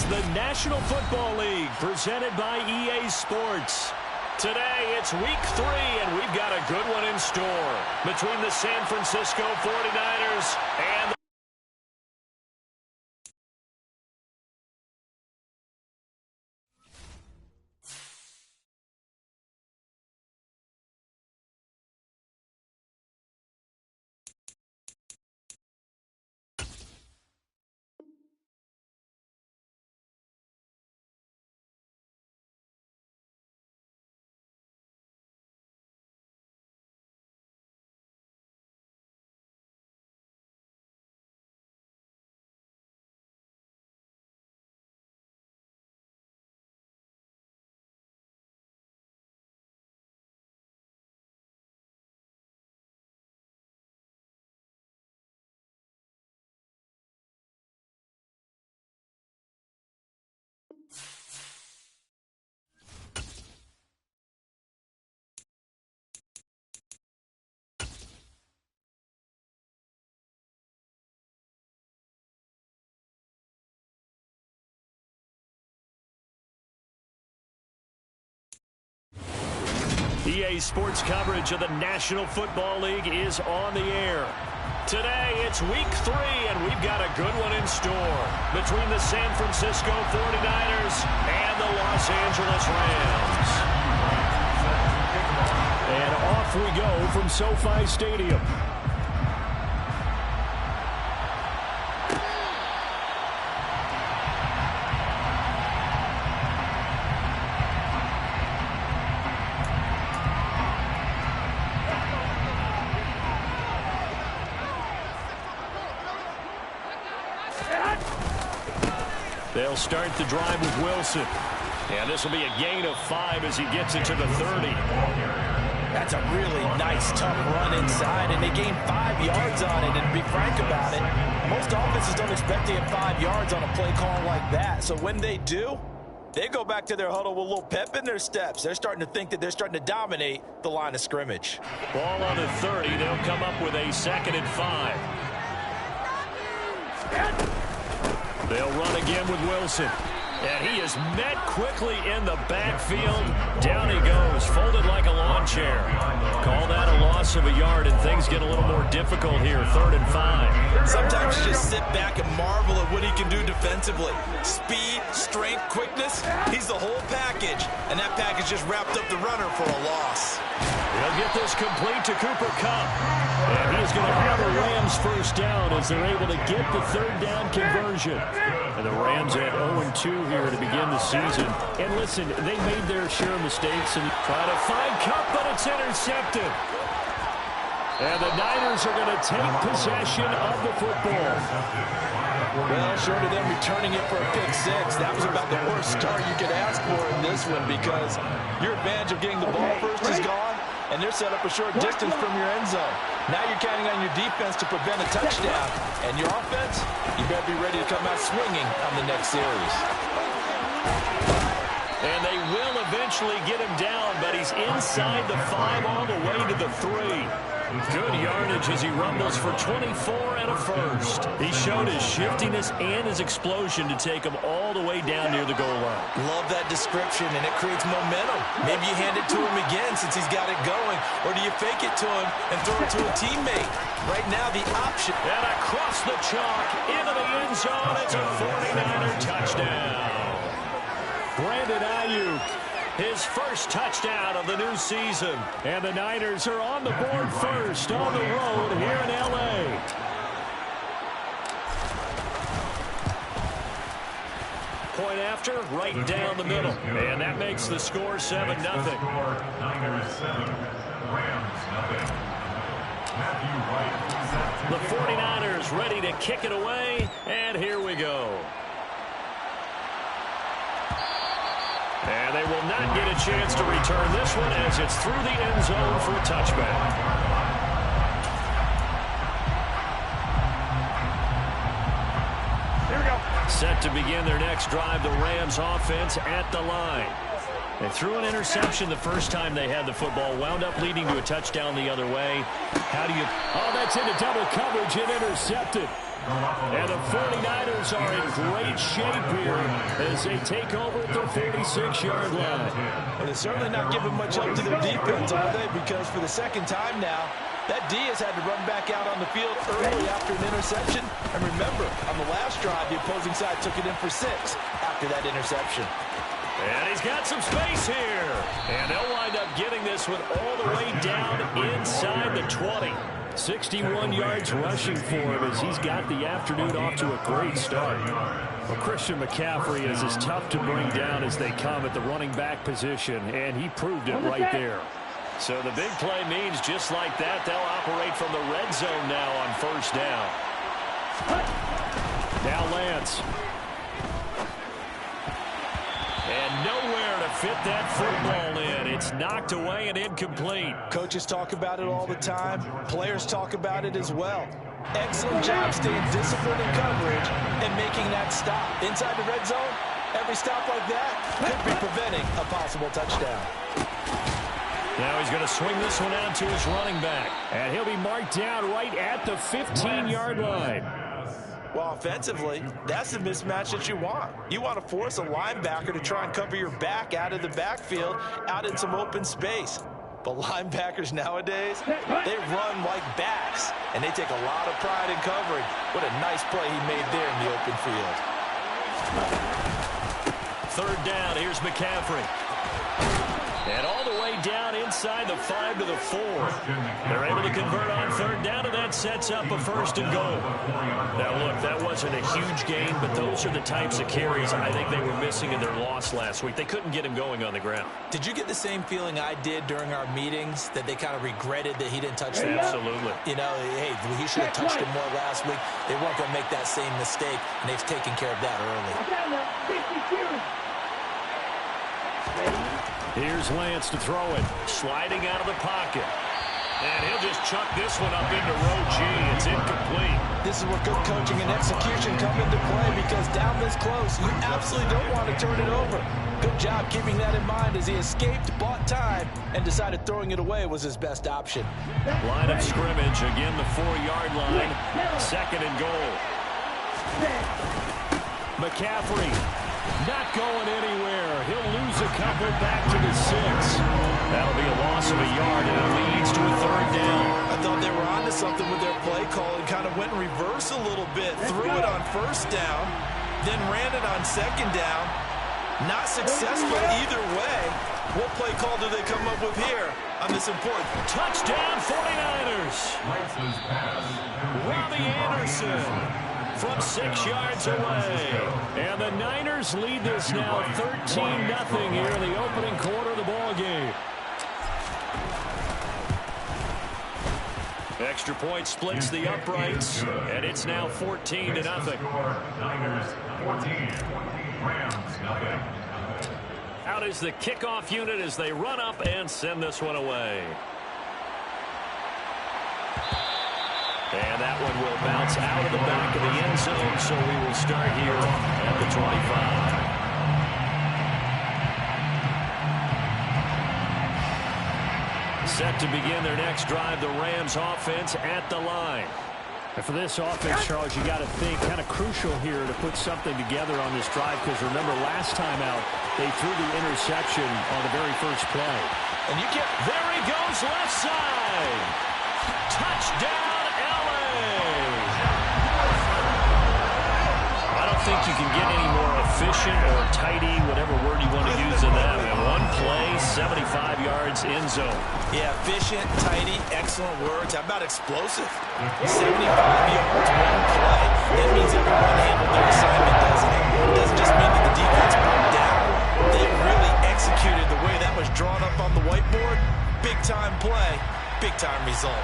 the National Football League presented by EA Sports. Today, it's week 3, and we've got a good one in store between the San Francisco 49ers and the EA Sports coverage of the National Football League is on the air. Today, it's week 3, and we've got a good one in store between the San Francisco 49ers and the Los Angeles Rams. And off we go from SoFi Stadium. They'll start the drive with Wilson. And this will be a gain of 5 as he gets it to the 30. That's a really nice, tough run inside, and they gained 5 yards on it. And to be frank about it, most offenses don't expect to get 5 yards on a play call like that. So when they do, they go back to their huddle with a little pep in their steps. They're starting to think that they're starting to dominate the line of scrimmage. Ball on the 30. They'll come up with a 2nd and 5. They'll run again with Wilson. And he is met quickly in the backfield. Down he goes, folded like a lawn chair. Call that a loss of a yard, and things get a little more difficult here. 3rd and 5. Sometimes you just sit back and marvel at what he can do defensively. Speed, strength, quickness, he's the whole package. And that package just wrapped up the runner for a loss. They'll get this complete to Cooper Kupp. And he's going to have a Rams first down as they're able to get the 3rd down conversion. And the Rams at 0-2 here to begin the season. And listen, they made their share of mistakes and try to find Kupp, but it's intercepted. And the Niners are going to take possession of the football. Well, short of them returning it for a pick 6, that was about the worst start you could ask for in this one, because your advantage of getting the ball first is gone, and they're set up a short distance from your end zone. Now you're counting on your defense to prevent a touchdown, and your offense, you better be ready to come out swinging on the next series. And they will eventually get him down, but he's inside the 5 all the way to the 3. Good yardage as he rumbles for 24 and a first. He showed his shiftiness and his explosion to take him all the way down near the goal line. Love that description, and it creates momentum. Maybe you hand it to him again since he's got it going, or do you fake it to him and throw it to a teammate? Right now, the option. And across the chalk, into the end zone, it's a 49er touchdown. Brandon Ayuk, his first touchdown of the new season. And the Niners are on the board first on the road here in L.A. Point after, right down the middle. And that makes the score 7-0. Niners 7, Rams 0. The 49ers ready to kick it away. And here we go. And they will not get a chance to return this one as it's through the end zone for a touchback. Here we go. Set to begin their next drive, the Rams offense at the line. They threw an interception the first time they had the football, wound up leading to a touchdown the other way. How do you... Oh, that's into double coverage and intercepted. And the 49ers are in great shape here as they take over at their 46-yard line. And they're certainly not giving much help to their defense, are they? Because for the second time now, that D has had to run back out on the field early after an interception. And remember, on the last drive, the opposing side took it in for 6 after that interception. And he's got some space here. And they'll wind up getting this one all the way down inside the 20. 61 yards rushing for him as he's got the afternoon off to a great start. Well, Christian McCaffrey is as tough to bring down as they come at the running back position, and he proved it right there. So the big play means just like that, they'll operate from the red zone now on first down. Now Lance. And nowhere to fit that football in. It's knocked away and incomplete. Coaches talk about it all the time. Players talk about it as well. Excellent job staying disciplined in coverage and making that stop. Inside the red zone, every stop like that could be preventing a possible touchdown. Now he's going to swing this one out to his running back. And he'll be marked down right at the 15-yard line. Well, offensively, that's the mismatch that you want. You want to force a linebacker to try and cover your back out of the backfield, out in some open space. But linebackers nowadays, they run like backs, and they take a lot of pride in covering. What a nice play he made there in the open field. Third down, here's McCaffrey. And all the way down inside the 5 to the 4. They're able to convert on third down, and that sets up a first and goal. Now, look, that wasn't a huge gain, but those are the types of carries I think they were missing in their loss last week. They couldn't get him going on the ground. Did you get the same feeling I did during our meetings, that they kind of regretted that he didn't touch them? Absolutely. You know, hey, he should have touched him more last week. They weren't going to make that same mistake, and they've taken care of that early. Here's Lance to throw it. Sliding out of the pocket. And he'll just chuck this one up into row G. It's incomplete. This is where good coaching and execution come into play, because down this close, you absolutely don't want to turn it over. Good job keeping that in mind as he escaped, bought time, and decided throwing it away was his best option. Line of scrimmage, again the 4-yard line. Second and goal. McCaffrey not going anywhere. He'll lose a couple back to the 6. That'll be a loss of a yard, and it leads to a third down. I thought they were onto something with their play call and kind of went in reverse a little bit. Threw it on first down, then ran it on second down. Not successful either way. What play call do they come up with here on this important? Touchdown 49ers. Robbie Anderson from 6 yards away. And the Niners lead this now 13-0 here in the opening quarter of the ball game. Extra point splits the uprights, and it's now 14-0. Niners 14, Rams nothing. Out is the kickoff unit as they run up and send this one away. And that one will bounce out of the back of the end zone, so we will start here at the 25. Set to begin their next drive, the Rams offense at the line. And for this offense, Charles, you got to think kind of crucial here to put something together on this drive, because remember last time out, they threw the interception on the very first play. And you can't... There he goes, left side. Touchdown, LA. I don't think you can get any more efficient or tidy, whatever word you want to use in that. And one play, 75 yards in zone. Yeah, efficient, tidy, excellent words. How about explosive? 75 yards, one play. That means everyone handled their assignment, doesn't it? It doesn't just mean that the defense broke down. They really executed the way that was drawn up on the whiteboard. Big-time play, big-time result.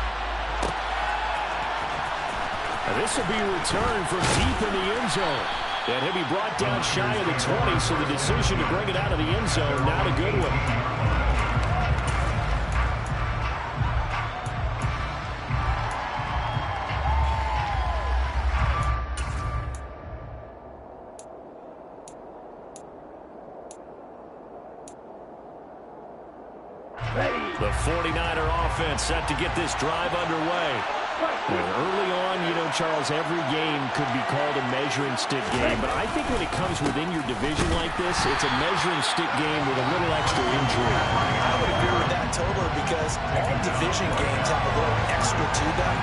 And this will be returned from deep in the end zone. And he'll be brought down shy of the 20, so the decision to bring it out of the end zone, not a good one. The 49er offense set to get this drive underway. Early on, you know, Charles, every game could be called a measuring stick game, but I think when it comes within your division like this, it's a measuring stick game with a little extra intrigue. I would agree with that totally because all division games have a little extra to them.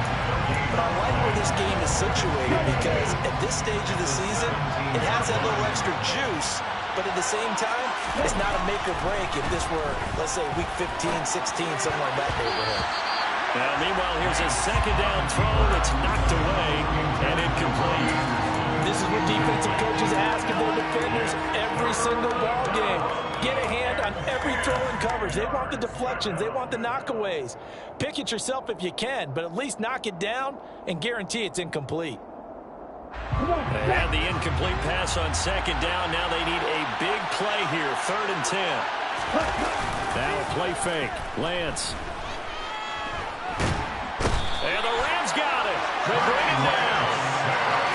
But I like where this game is situated because at this stage of the season, it has that little extra juice, but at the same time, it's not a make or break if this were, let's say, week 15, 16, somewhere in that neighborhood. Now, meanwhile, here's a second down throw that's knocked away and incomplete. This is what defensive coaches ask of their defenders every single ball game. Get a hand on every throw in coverage. They want the deflections. They want the knockaways. Pick it yourself if you can, but at least knock it down and guarantee it's incomplete. They had the incomplete pass on second down. Now they need a big play here, 3rd and 10. Now a play fake. Lance. And the Rams got it. They bring it down.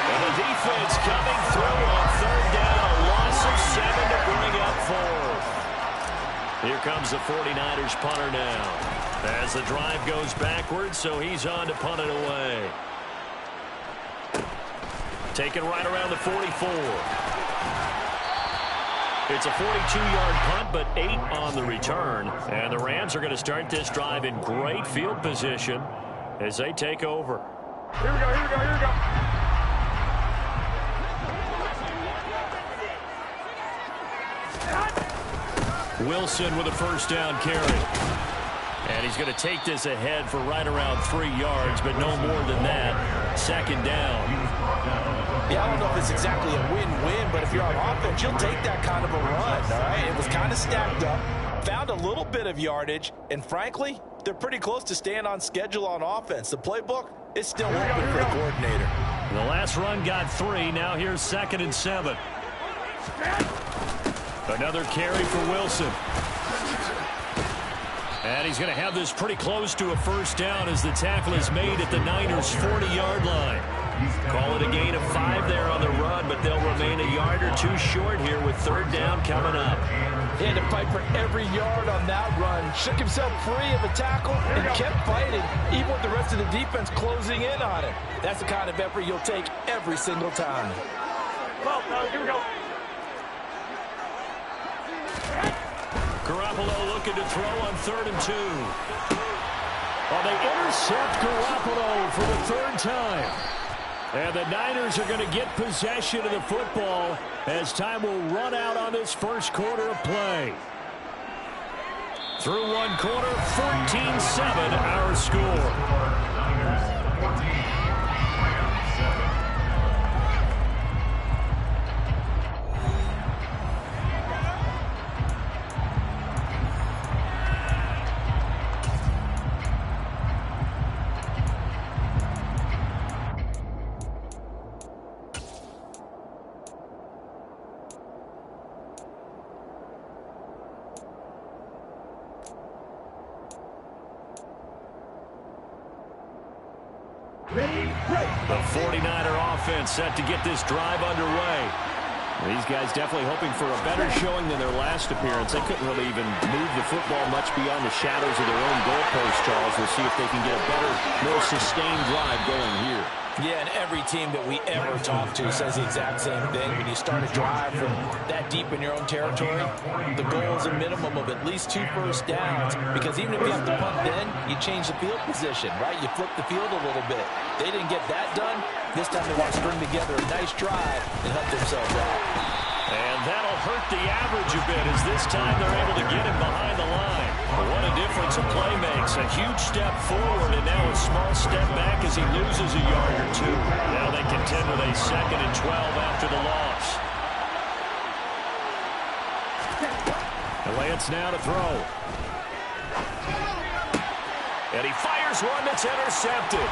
And the defense coming through on 3rd down. A loss of 7 to bring up 4th. Here comes the 49ers punter now. As the drive goes backwards, so he's on to punt it away. Taken right around the 44. It's a 42-yard punt, but 8 on the return. And the Rams are going to start this drive in great field position as they take over. Here we go, here we go, here we go. Wilson with a first down carry. And he's going to take this ahead for right around 3 yards, but no more than that. 2nd down. Yeah, I don't know if it's exactly a win-win, but if you're on offense, you'll take that kind of a run, all right? It was kind of stacked up, found a little bit of yardage, and frankly, they're pretty close to staying on schedule on offense. The playbook is still open for the coordinator. The last run got 3. Now here's 2nd and 7. Another carry for Wilson. And he's going to have this pretty close to a first down as the tackle is made at the Niners' 40-yard line. Call it a gain of 5 there on the run, but they'll remain a yard or 2 short here with 3rd down coming up. He had to fight for every yard on that run. Shook himself free of a tackle and kept fighting, even with the rest of the defense closing in on him. That's the kind of effort you'll take every single time. Well, here we go. Garoppolo looking to throw on 3rd and 2. Well, they intercept Garoppolo for the 3rd time. And the Niners are going to get possession of the football as time will run out on this first quarter of play. Through one quarter, 14-7 our score. The 49er offense set to get this drive underway. These guys definitely hoping for a better showing than their last appearance. They couldn't really even move the football much beyond the shadows of their own goalpost, Charles. We'll see if they can get a better, more sustained drive going here. Yeah, and every team that we ever talk to says the exact same thing. When you start a drive from that deep in your own territory, the goal is a minimum of at least 2 first downs, because even if you have to punt then, you change the field position, right? You flip the field a little bit. They didn't get that done. This time they want to string together a nice drive and help themselves out. And that'll hurt the average a bit as this time they're able to get him behind the line. What a difference a play makes. A huge step forward and now a small step back as he loses a yard or 2. Now they contend with a 2nd and 12 after the loss. Lance now to throw. And he fires one that's intercepted.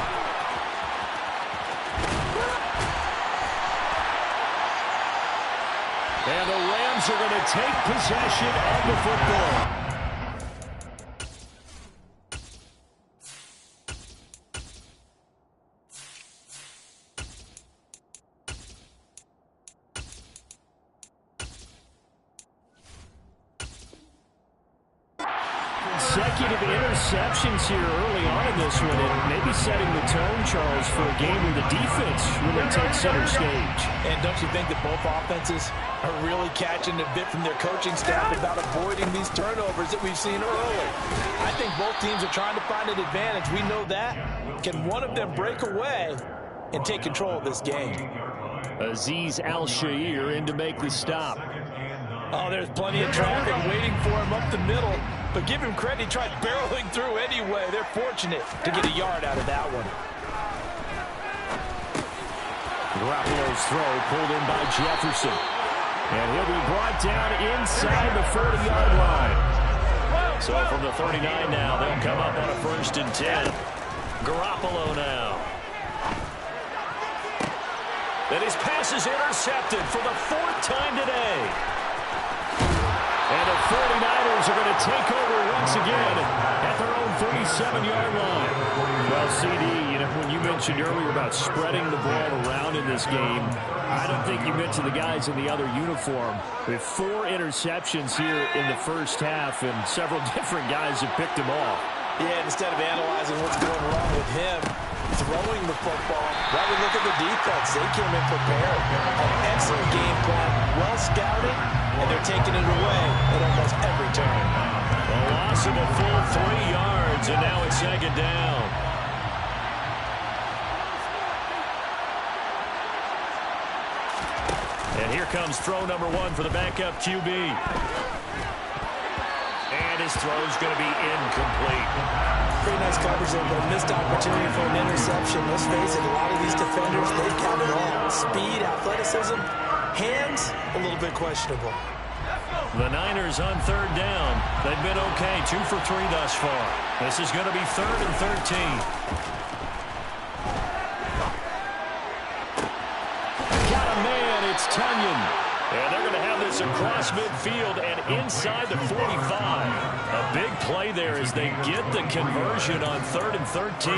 And the Rams are going to take possession of the football. consecutive interceptions here early on in this one, and maybe setting the tone, Charles, for a game where the defense really takes center stage. And don't you think that both offenses are really catching a bit from their coaching staff about avoiding these turnovers that we've seen early? I think both teams are trying to find an advantage. We know that. Can one of them break away and take control of this game? Azeez Al-Shaair in to make the stop. Oh, there's plenty of traffic waiting for him up the middle. But give him credit, he tried barreling through anyway. They're fortunate to get a yard out of that one. Garoppolo's throw pulled in by Jefferson. And he'll be brought down inside the 40-yard line. So from the 39 now, they'll come up on a 1st and 10. Garoppolo now. And his pass is intercepted for the 4th time today. And the 49ers are going to take over once again at their own 37-yard line. Well, CD, when you mentioned earlier about spreading the ball around in this game, I don't think you mentioned the guys in the other uniform. With 4 interceptions here in the first half, and several different guys have picked them off. Yeah, instead of analyzing what's going wrong with him throwing the football, while we look at the defense, they came in prepared. An excellent game plan, well scouted, and they're taking it away at almost every turn. A loss of a full 3 yards, and now it's 2nd down. And here comes throw number 1 for the backup QB. And his throw's going to be incomplete. Pretty nice coverage there, but missed opportunity for an interception. Let's face it, a lot of these defenders, they've got it all. Speed, athleticism, hands, a little bit questionable. The Niners on 3rd down. They've been okay, 2 for 3 thus far. This is going to be 3rd and 13. Got a man, it's Tunyon. And they're going to have this across midfield and inside the 45. A big play there as they get the conversion on 3rd and 13.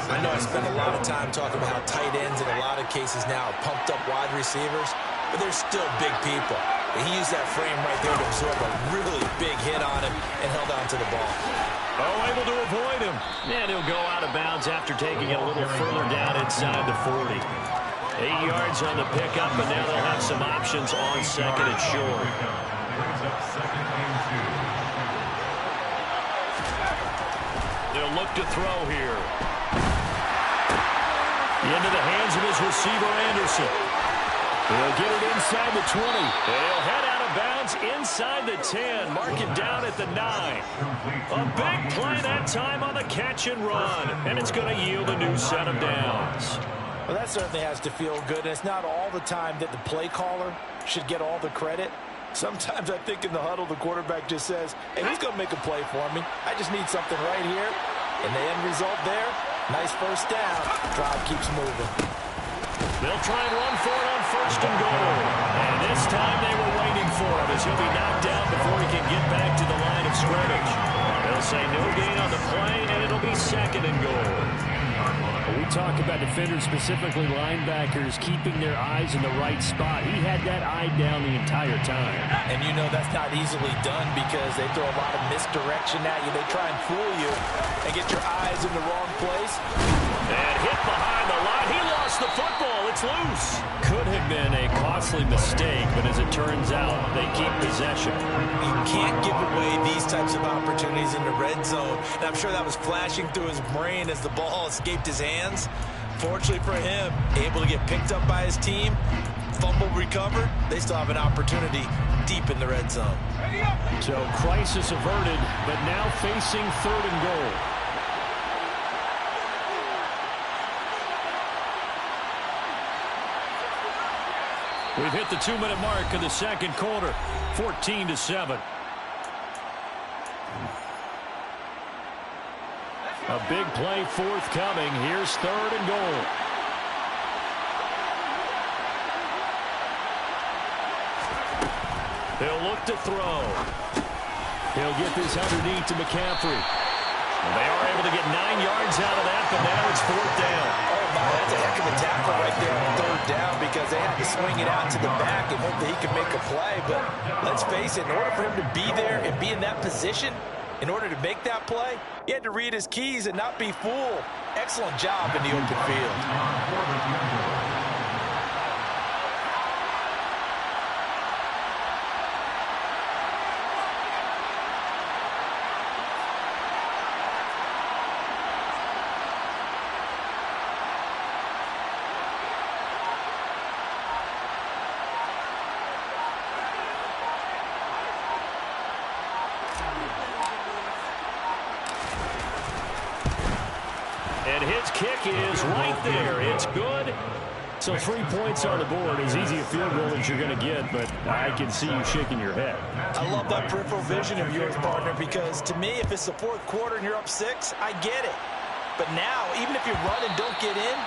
I know I spent a lot of time talking about how tight ends in a lot of cases now are pumped up wide receivers, but they're still big people. And he used that frame right there to absorb a really big hit on him and held on to the ball. Oh, able to avoid him. And he'll go out of bounds after taking it a little further down inside the 40. 8 yards on the pickup, and now they'll have some options on 2nd and short. They'll look to throw here. Into the hands of his receiver, Anderson. He'll get it inside the 20. He'll head out of bounds inside the 10. Mark it down at the 9. A big play that time on the catch and run. And it's going to yield a new set of downs. Well, that certainly has to feel good. And it's not all the time that the play caller should get all the credit. Sometimes I think in the huddle, the quarterback just says, hey, who's going to make a play for me? I just need something right here. And the end result there, nice 1st down. Drive keeps moving. They'll try and run for it on 1st and goal. And this time they were waiting for him as he'll be knocked down before he can get back to the line of scrimmage. They'll say no gain on the play, and it'll be 2nd and goal. We talk about defenders, specifically linebackers, keeping their eyes in the right spot. He had that eye down the entire time. And you know that's not easily done because they throw a lot of misdirection at you. They try and fool you and get your eyes in the wrong place. And hit behind the line. He lost the football. It's loose. Could have been a costly mistake, but as it turns out, they keep possession. You can't give away these types of opportunities in the red zone. And I'm sure that was flashing through his brain as the ball escaped his hands. Fortunately for him, able to get picked up by his team, fumble recovered. They still have an opportunity deep in the red zone. So crisis averted, but now facing 3rd and goal. We've hit the 2-minute mark of the 2nd quarter, 14-7. A big play forthcoming. Here's 3rd and goal. He'll look to throw. He'll get this underneath to McCaffrey. They are able to get 9 yards out of that, but now it's 4th down. Oh, my, that's a heck of a tackle right there on 3rd down because they had to swing it out to the back and hope that he could make a play. But let's face it, in order for him to be there and be in that position, In order to make that play, he had to read his keys and not be fooled. Excellent job in the open field. And his kick is right there. It's good. So 3 points on the board, as easy a field goal as you're going to get, but I can see you shaking your head. I love that peripheral vision of yours, partner, because to me, if it's the fourth quarter and you're up 6, I get it. But now, even if you run and don't get in,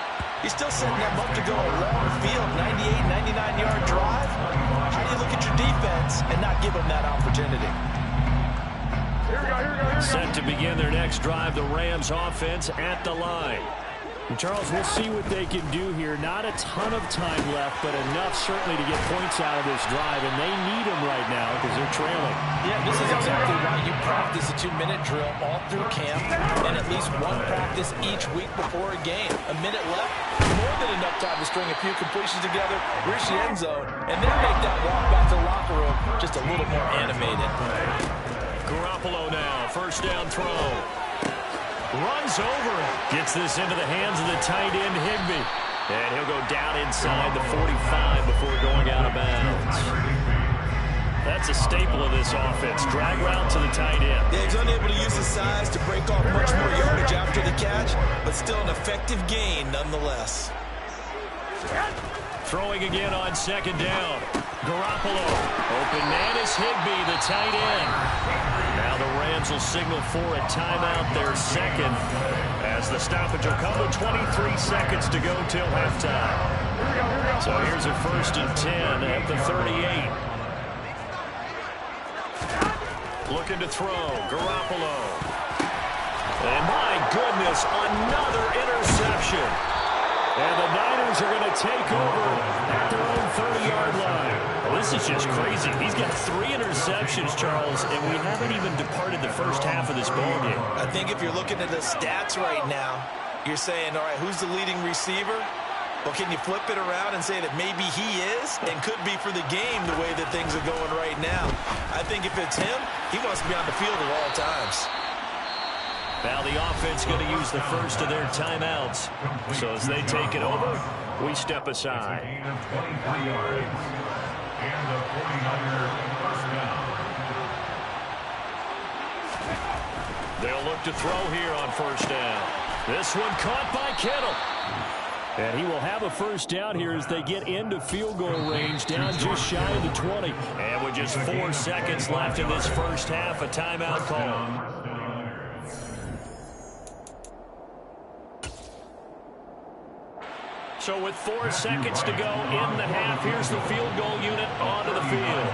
you're still setting them up to go a long field, 98, 99-yard drive. How do you look at your defense and not give them that opportunity? Set to begin their next drive, the Rams offense at the line. And Charles, we'll see what they can do here. Not a ton of time left, but enough certainly to get points out of this drive, and they need them right now because they're trailing. Yeah, this is exactly why you practice a 2-minute drill all through camp and at least one practice each week before a game. A minute left, more than enough time to string a few completions together, reach the end zone, and then make that walk back to the locker room just a little more animated. Garoppolo now, first down throw. Runs over it. Gets this into the hands of the tight end, Higbee. And he'll go down inside the 45 before going out of bounds. That's a staple of this offense. Drag route to the tight end. Yeah, he's unable to use his size to break off much more yardage after the catch, but still an effective gain nonetheless. Throwing again on second down. Garoppolo. Open man is Higbee, the tight end. Now the Rams will signal for a timeout, their second, as the stoppage will come with 23 seconds to go till halftime. So here's a 1st and 10 at the 38. Looking to throw. Garoppolo. And my goodness, another interception. And the Niners are going to take over at their own 30-yard line. Well, this is just crazy. He's got 3 interceptions, Charles, and we haven't even departed the first half of this ballgame. I think if you're looking at the stats right now, you're saying, all right, who's the leading receiver? Well, can you flip it around and say that maybe he is and could be for the game the way that things are going right now? I think if it's him, he wants to be on the field at all times. Now the offense going to use the first of their timeouts. So as they take it over, we step aside. Gain of 23 yards. And the 49ers first down. They'll look to throw here on first down. This one caught by Kittle. And he will have a first down here as they get into field goal range, down just shy of the 20. And with just 4 seconds left in this first half, a timeout call. So with 4 seconds to go in the half, here's the field goal unit onto the field.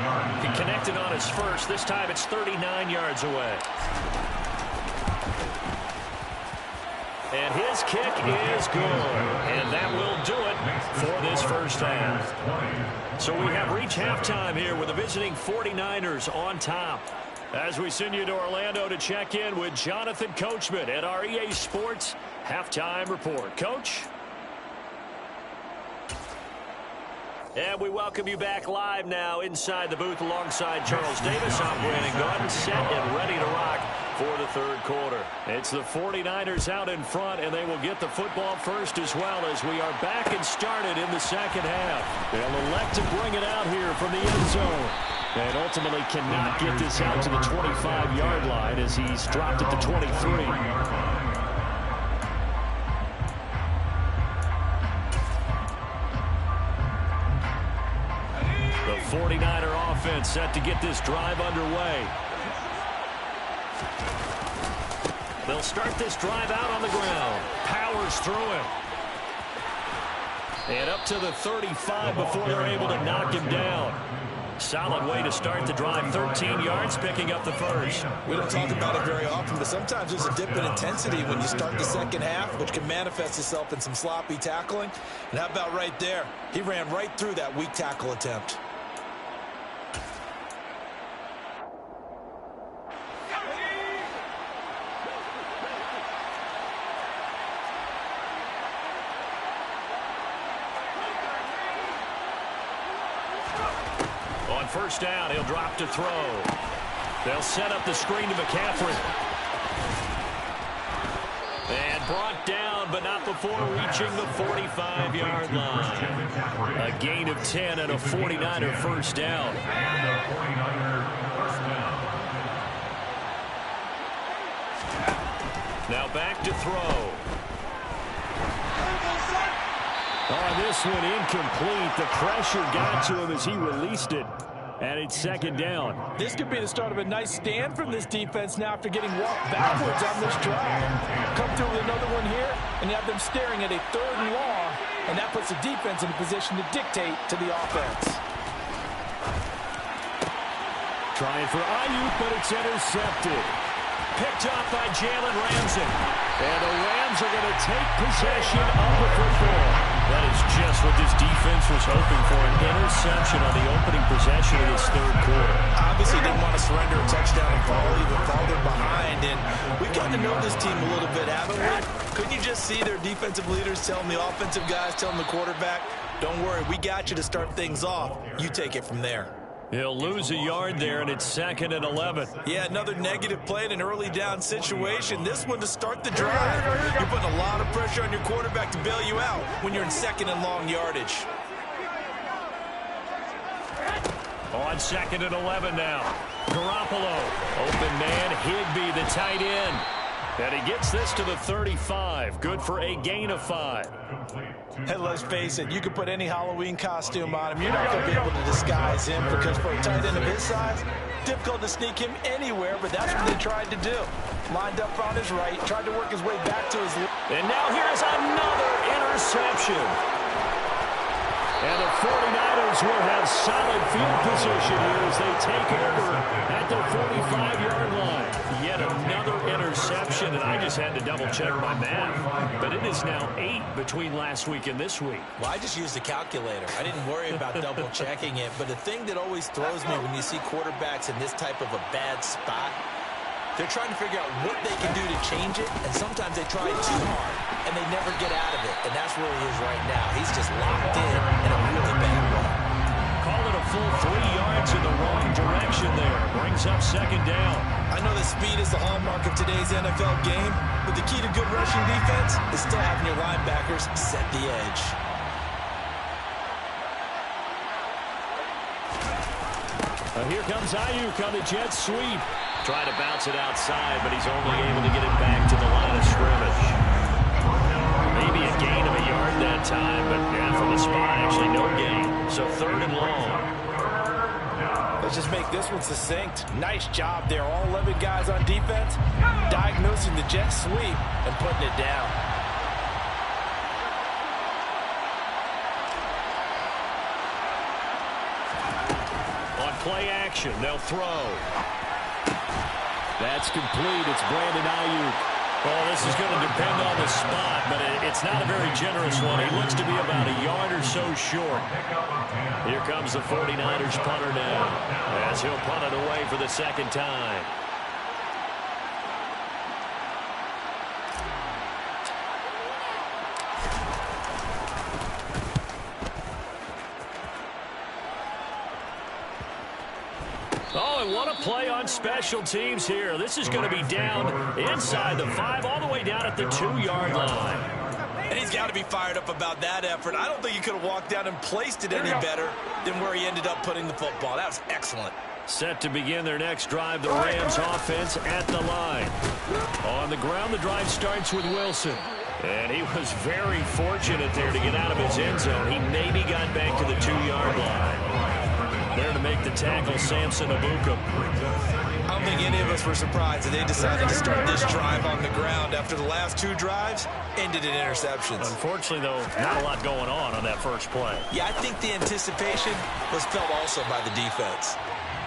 He connected on his first. This time it's 39 yards away. And his kick is good. And that will do it for this first half. So we have reached halftime here with the visiting 49ers on top. As we send you to Orlando to check in with Jonathan Coachman at our EA Sports Halftime Report. Coach? And we welcome you back live now inside the booth alongside Charles Davis. I'm Brandon Gordon, set and ready to rock for the third quarter. It's the 49ers out in front, and they will get the football first as well as we are back and started in the second half. They'll elect to bring it out here from the end zone. And ultimately cannot get this out to the 25-yard line as he's dropped at the 23. The 49er offense set to get this drive underway. They'll start this drive out on the ground. Powers through it. And up to the 35 before they're able to knock him down. Solid way to start the drive. 13 yards, picking up the first. We don't talk about it very often, but sometimes there's a dip in intensity when you start the second half, which can manifest itself in some sloppy tackling. And how about right there? He ran right through that weak tackle attempt. first down. He'll drop to throw. They'll set up the screen to McCaffrey. And brought down, but not before reaching the 45-yard line. A gain of 10 and a 49er first down. And a 49er first down. Now back to throw. Oh, this one incomplete. The pressure got to him as he released it. And it's second down. This could be the start of a nice stand from this defense now after getting walked backwards on this drive. Come through with another one here, and you have them staring at a 3rd and long, and that puts the defense in a position to dictate to the offense. Trying for Ayuk, but it's intercepted. Picked up by Jalen Ramsey. And the Rams are going to take possession of the football. That is just what this defense was hoping for, an interception on the opening possession of this 3rd quarter. Obviously didn't want to surrender a touchdown and fall even farther behind. And we've gotten to know this team a little bit, haven't we? Couldn't you just see their defensive leaders telling the offensive guys, telling the quarterback, don't worry, we got you to start things off. You take it from there. He'll lose a yard there, and it's 2nd and 11. Yeah, another negative play in an early down situation. This one to start the drive. You're putting a lot of pressure on your quarterback to bail you out when you're in 2nd and long yardage. On 2nd and 11 now. Garoppolo. Open man, Higbee, the tight end. And he gets this to the 35. Good for a gain of 5. Hey, let's face it, you can put any Halloween costume on him. You're not going to be able to disguise him because for a tight end of his size, difficult to sneak him anywhere, but that's what they tried to do. Lined up on his right, tried to work his way back to his left. And now here's another interception. And the 49ers will have solid field position here as they take over at the 45-yard line. Yet another interception, and I just had to double-check my math. But it is now 8 between last week and this week. Well, I just used the calculator. I didn't worry about double-checking it. But the thing that always throws me when you see quarterbacks in this type of a bad spot, they're trying to figure out what they can do to change it, and sometimes they try too hard, and they never get out of it. And that's where he is right now. He's just locked in a really bad way. Call it a full 3 yards in the wrong direction there. Brings up 2nd down. I know that speed is the hallmark of today's NFL game, but the key to good rushing defense is still having your linebackers set the edge. Here comes Ayuk on the jet sweep. Trying to bounce it outside, but he's only able to get it back to the line of scrimmage. Maybe a gain of a yard that time, but yeah, from the spot, actually no gain. So 3rd and long. Let's just make this one succinct. Nice job there. All 11 guys on defense diagnosing the jet sweep and putting it down. On play action, they'll throw. That's complete. It's Brandon Ayuk. Well, this is going to depend on the spot, but it's not a very generous one. He looks to be about a yard or so short. Here comes the 49ers punter now, as he'll punt it away for the 2nd time. Oh, and what a play on special teams here. This is going to be down inside the 5, all the way down at the 2-yard line. And he's got to be fired up about that effort. I don't think he could have walked down and placed it any better than where he ended up putting the football. That was excellent. Set to begin their next drive, the Rams offense at the line. On the ground, the drive starts with Wilson. And he was very fortunate there to get out of his end zone. He maybe got back to the 2-yard line. There to make the tackle, Samson Abuka. I don't think any of us were surprised that they decided to start this drive on the ground after the last 2 drives ended in interceptions. Unfortunately, though, not a lot going on that first play. Yeah, I think the anticipation was felt also by the defense.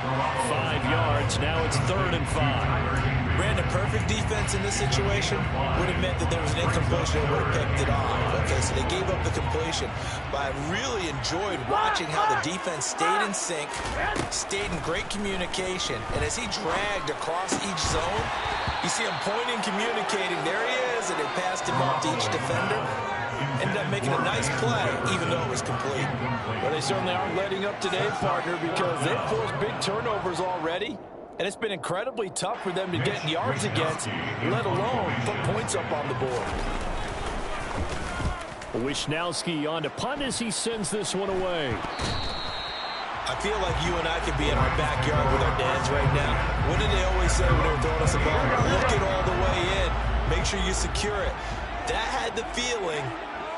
5 yards. Now it's 3rd and 5. Brandon, perfect defense in this situation would have meant that there was an incompletion that would have picked it off. Okay, so they gave up the completion. But I really enjoyed watching how the defense stayed in sync, stayed in great communication. And as he dragged across each zone, you see him pointing, communicating. There he is, and they passed him off to each defender. ended up making a nice play, even though it was complete. Well, they certainly aren't letting up today, partner, because they've forced big turnovers already. And it's been incredibly tough for them to get yards against, let alone put points up on the board. Wisnowski on to punt as he sends this one away. I feel like you and I could be in our backyard with our dads right now. What did they always say when they were throwing us a ball? Look it all the way in. Make sure you secure it. That had the feeling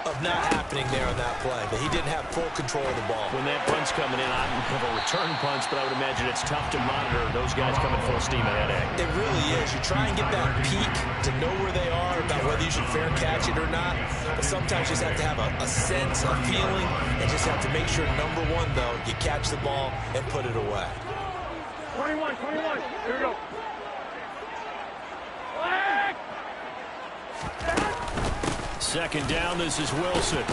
of not happening there on that play, that he didn't have full control of the ball. When that punt's coming in, I don't have a return punch, but I would imagine it's tough to monitor those guys coming full steam ahead. It really is. You try and get that peek to know where they are, about whether you should fair catch it or not. But sometimes you just have to have a sense, a feeling, and just have to make sure, number one, though, you catch the ball and put it away. 21. Here we go. Second down, this is Wilson.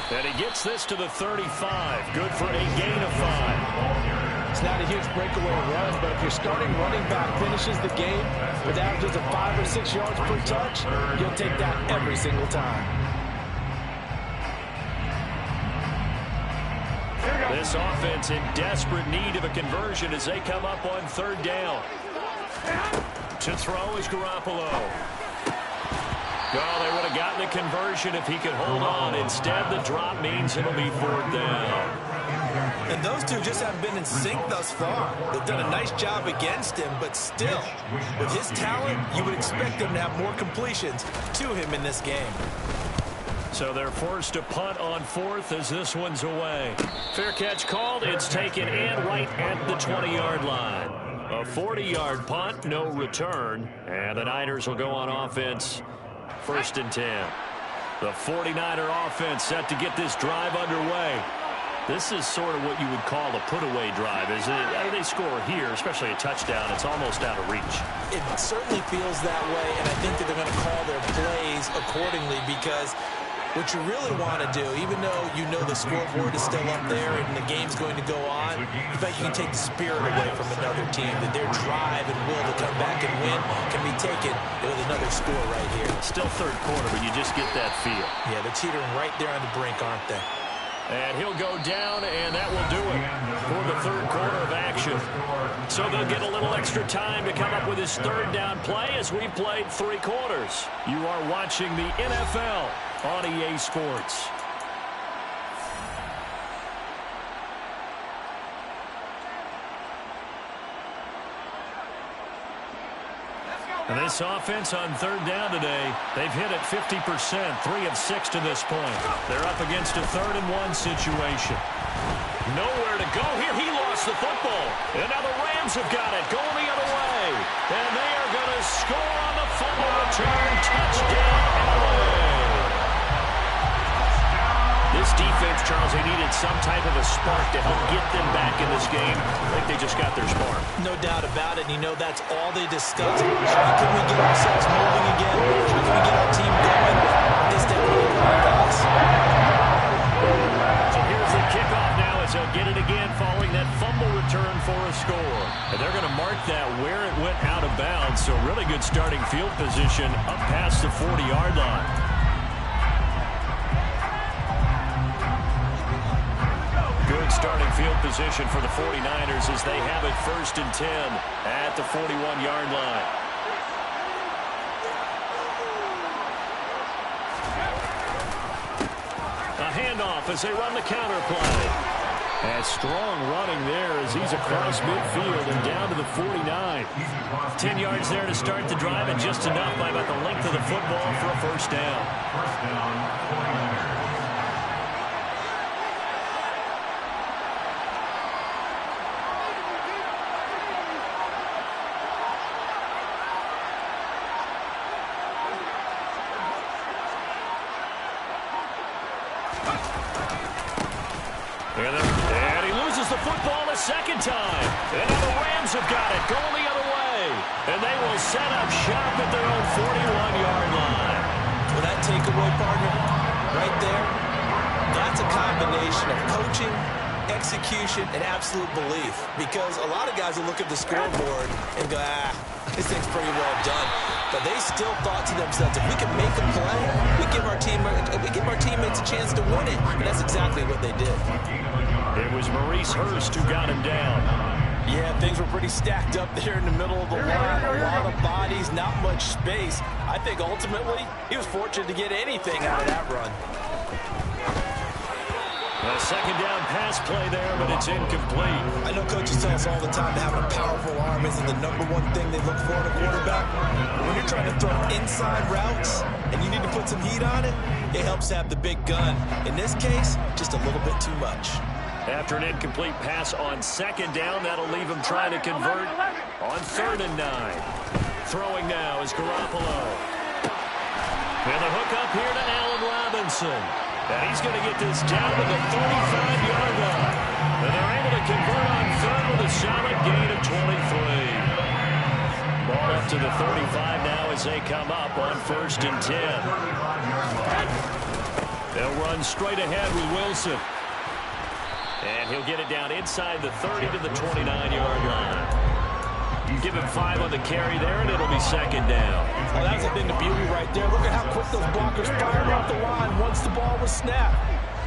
And he gets this to the 35. Good for a gain of 5. It's not a huge breakaway run, but if your starting running back finishes the game with averages of 5 or 6 yards per touch, you'll take that every single time. This offense in desperate need of a conversion as they come up on third down. To throw is Garoppolo. Oh, they would have gotten the conversion if he could hold on. Instead, the drop means it'll be fourth down. And those two just haven't been in sync thus far. They've done a nice job against him, but still, with his talent, you would expect them to have more completions to him in this game. So they're forced to punt on fourth as this one's away. Fair catch called. It's taken in right at the 20-yard line. A 40-yard punt, no return. And the Niners will go on offense. 1st and 10. The 49er offense set to get this drive underway. This is sort of what you would call a put-away drive, isn't it? I mean, they score here, especially a touchdown. It's almost out of reach. It certainly feels that way, and I think that they're going to call their plays accordingly, because what you really want to do, even though you know the scoreboard is still up there and the game's going to go on, in fact, you can take the spirit away from another team, that their drive and will to come back and win can be taken with another score right here. Still third quarter, but you just get that feel. Yeah, they're teetering right there on the brink, aren't they? And he'll go down, and that will do it for the third quarter of action. So they'll get a little extra time to come up with his third down play as we played 3 quarters. You are watching the NFL on EA Sports. And this offense on third down today, they've hit it 50%, 3 of 6 to this point. They're up against a 3rd and 1 situation. Nowhere to go here. He lost the football. And now the Rams have got it, going the other way. And they are going to score on the fumble return. Touchdown, LA. This defense, Charles, they needed some type of a spark to help get them back in this game. I think they just got their spark. No doubt about it. And you know that's all they discussed. How can we get ourselves moving again? How can we get our team going? This definitely qualifies. So here's the kickoff now as they'll get it again following that fumble return for a score. And they're going to mark that where it went out of bounds. So really good starting field position up past the 40-yard line. Good starting field position for the 49ers as they have it 1st and 10 at the 41-yard line. A handoff as they run the counter play. And strong running there as he's across midfield and down to the 49. 10 yards there to start the drive, and just enough by about the length of the football for a 1st down. 1st down, 49ers. And he loses the football a 2nd time. And now the Rams have got it, going the other way. And they will set up shop at their own 41-yard line. Well, that takeaway, partner, right there, that's a combination of coaching, execution, and absolute belief. Because a lot of guys will look at the scoreboard and go, this thing's pretty well done. but they still thought to themselves, if we can make a play, we give our teammates a chance to win it. And that's exactly what they did. It was Maurice Hurst who got him down. Yeah, things were pretty stacked up there in the middle of the line. A lot of bodies, not much space. I think ultimately he was fortunate to get anything out of that run. A second down pass play there, but it's incomplete. I know coaches tell us all the time that having a powerful arm isn't the #1 thing they look for in a quarterback. But when you're trying to throw inside routes and you need to put some heat on it, it helps have the big gun. In this case, just a little bit too much. After an incomplete pass on second down, that'll leave him trying to convert on 3rd and 9. Throwing now is Garoppolo. And the hook up here to Allen Robinson. And he's going to get this down to the 35-yard line. And they're able to convert on 3rd with a solid gain of 23. Ball up to the 35 now as they come up on 1st and 10. They'll run straight ahead with Wilson. And he'll get it down inside the 30 to the 29-yard line. You give him 5 on the carry there, and it'll be 2nd down. Oh, that's a thing of beauty right there. Look at how quick those blockers fired off the line once the ball was snapped.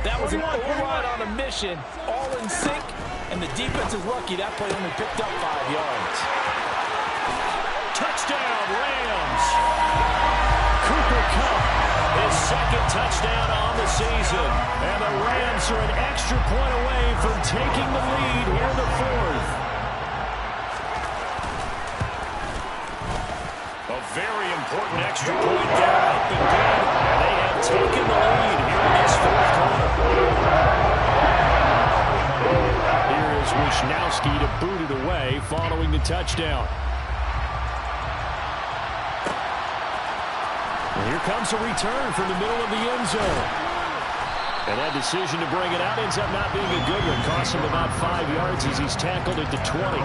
That was an O-line on a mission, all in sync, and the defense is lucky that play only picked up 5 yards. Touchdown, Rams! Cooper Kupp, his 2nd touchdown on the season. And the Rams are an extra point away from taking the lead here in the 4th. A very important extra point there, up and good. And they have taken the lead here in this 4th quarter. Here is Wisnowski to boot it away following the touchdown. And here comes a return from the middle of the end zone. And that decision to bring it out ends up not being a good one. Costs him about 5 yards as he's tackled at the 20.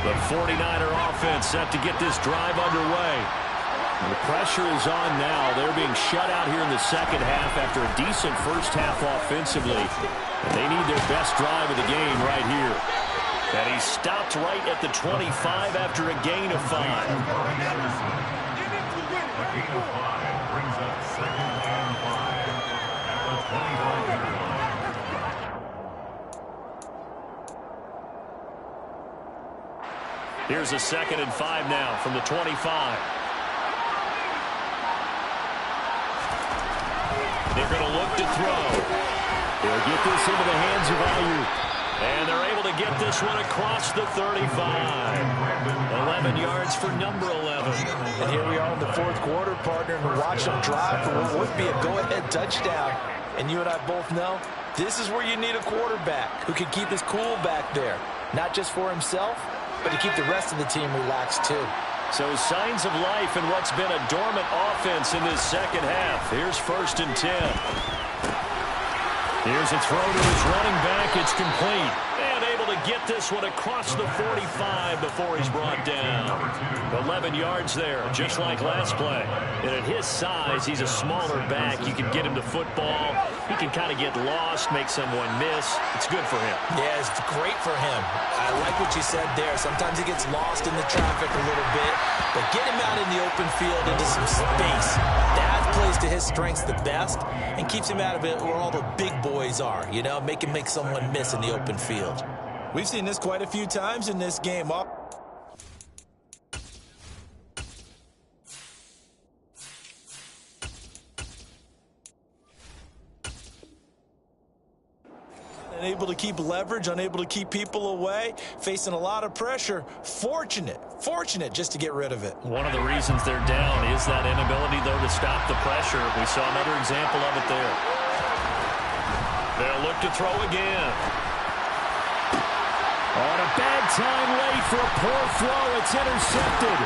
The 49er offense set to get this drive underway. And the pressure is on now. They're being shut out here in the 2nd half after a decent first half offensively. And they need their best drive of the game right here. And he stopped right at the 25 after a gain of 5. A gain of 5 brings up 2nd and 5 at the 25-yard line. Here's a 2nd and 5 now from the 25. They're going to look to throw. They'll get this into the hands of Ayuk. And they're able to get this one across the 35. 11 yards for number 11. And here we are in the 4th quarter, partner, and we're watching them drive for what would be a go-ahead touchdown. And you and I both know this is where you need a quarterback who can keep his cool back there. Not just for himself, but to keep the rest of the team relaxed too. So signs of life in what's been a dormant offense in this 2nd half. Here's 1st and 10. Here's a throw to his running back. It's complete. And able to get this one across the 45 before he's brought down. 11 yards there, just like last play. And at his size, he's a smaller back. You can get him the football. He can kind of get lost, make someone miss. It's good for him. Yeah, it's great for him. I like what you said there. Sometimes he gets lost in the traffic a little bit. But get him out in the open field into some space. That plays to his strengths the best and keeps him out of it where all the big boys are. You know, make someone miss in the open field. We've seen this quite a few times in this game. Unable to keep leverage, unable to keep people away, facing a lot of pressure. Fortunate just to get rid of it. One of the reasons they're down is that inability, though, to stop the pressure. We saw another example of it there. They'll look to throw again. On a bad time late for a poor throw. It's intercepted.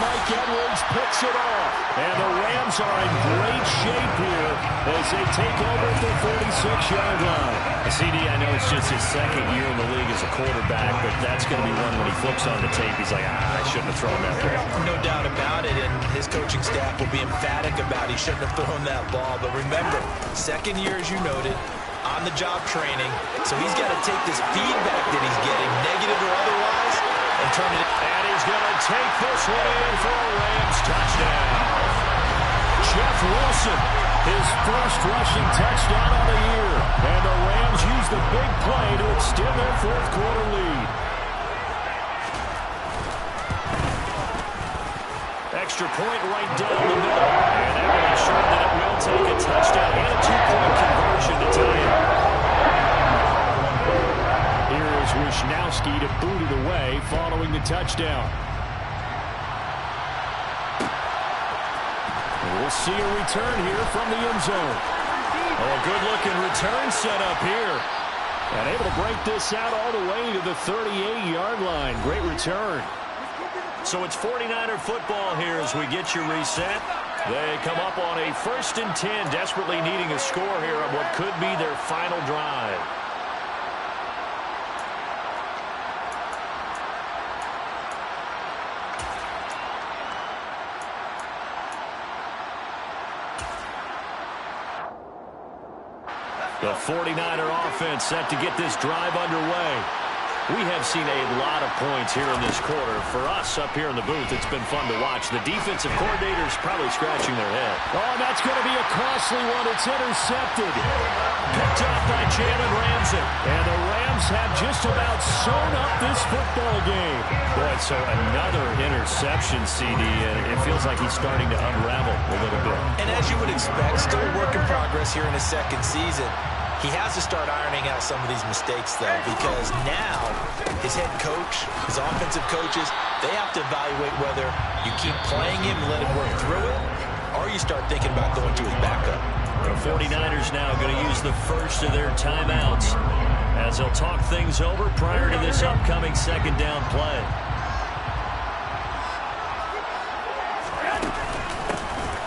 Mike Edwards picks it off. And the Rams are in great shape here as they take over at the 46-yard line. CD, I know it's just his 2nd year in the league as a quarterback, but that's going to be one when he flips on the tape. He's like, I shouldn't have thrown that ball. No doubt about it, and his coaching staff will be emphatic about he shouldn't have thrown that ball. But remember, 2nd year, as you noted, on-the-job training. So he's got to take this feedback that he's getting, negative or otherwise, and turn it. And he's going to take this one in for a Rams touchdown. Jeff Wilson, his first rushing touchdown of the year. And the Rams use the big play to extend their fourth quarter lead. Extra point right down the middle. And that will ensure that it will take a touchdown and a two-point conversion to tie it. Here is Wishnowski to boot it away following the touchdown. We'll see a return here from the end zone. Oh, a good-looking return set up here. And able to break this out all the way to the 38-yard line. Great return. So it's 49er football here as we get you reset. They come up on a 1st and 10, desperately needing a score here on what could be their final drive. The 49er offense set to get this drive underway. We have seen a lot of points here in this quarter. For us up here in the booth, it's been fun to watch. The defensive coordinator's probably scratching their head. Oh, and that's going to be a costly one. It's intercepted. Picked up by Jalen Ramsey. And the Rams have just about sewn up this football game. Boy, so another interception, CD, and it feels like he's starting to unravel a little bit. And as you would expect, still a work in progress here in his second season. He has to start ironing out some of these mistakes, though, because now his head coach, his offensive coaches, they have to evaluate whether you keep playing him and let him work through it, or you start thinking about going to his backup. The 49ers now going to use the first of their timeouts as they'll talk things over prior to this upcoming second down play.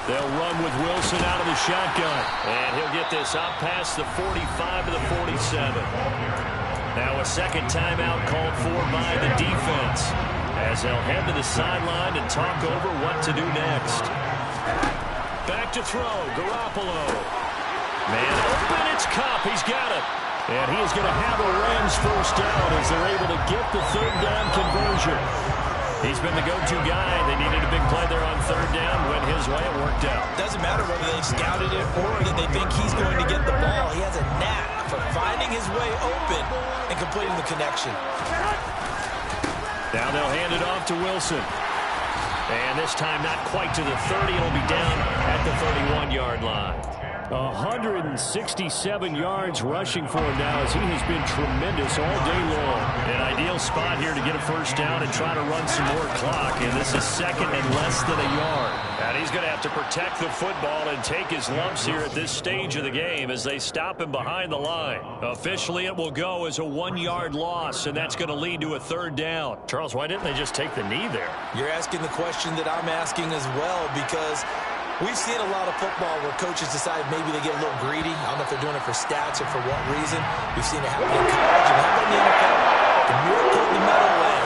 They'll run with Wilson out of the shotgun. And he'll get this out past the 45 to the 47. Now a second timeout called for by the defense as they'll head to the sideline and talk over what to do next. Back to throw, Garoppolo. Man open, it's Kupp. He's got it. And he is going to have a Rams first down as they're able to get the third down conversion. He's been the go-to guy. They needed a big play there on third down. Went his way. It worked out. Doesn't matter whether they scouted it or that they think he's going to get the ball. He has a knack for finding his way open and completing the connection. Now they'll hand it off to Wilson. And this time not quite to the 30. It'll be down at the 31-yard line. 167 yards rushing for him now as he has been tremendous all day long. An ideal spot here to get a first down and try to run some more clock. And this is second and less than a yard. And he's going to have to protect the football and take his lumps here at this stage of the game as they stop him behind the line. Officially, it will go as a 1-yard loss, and that's going to lead to a third down. Charles, why didn't they just take the knee there? You're asking the question that I'm asking as well, because we've seen a lot of football where coaches decide maybe they get a little greedy. I don't know if they're doing it for stats or for what reason. We've seen it happen in college and how about in the NFL. The miracle in the middle way.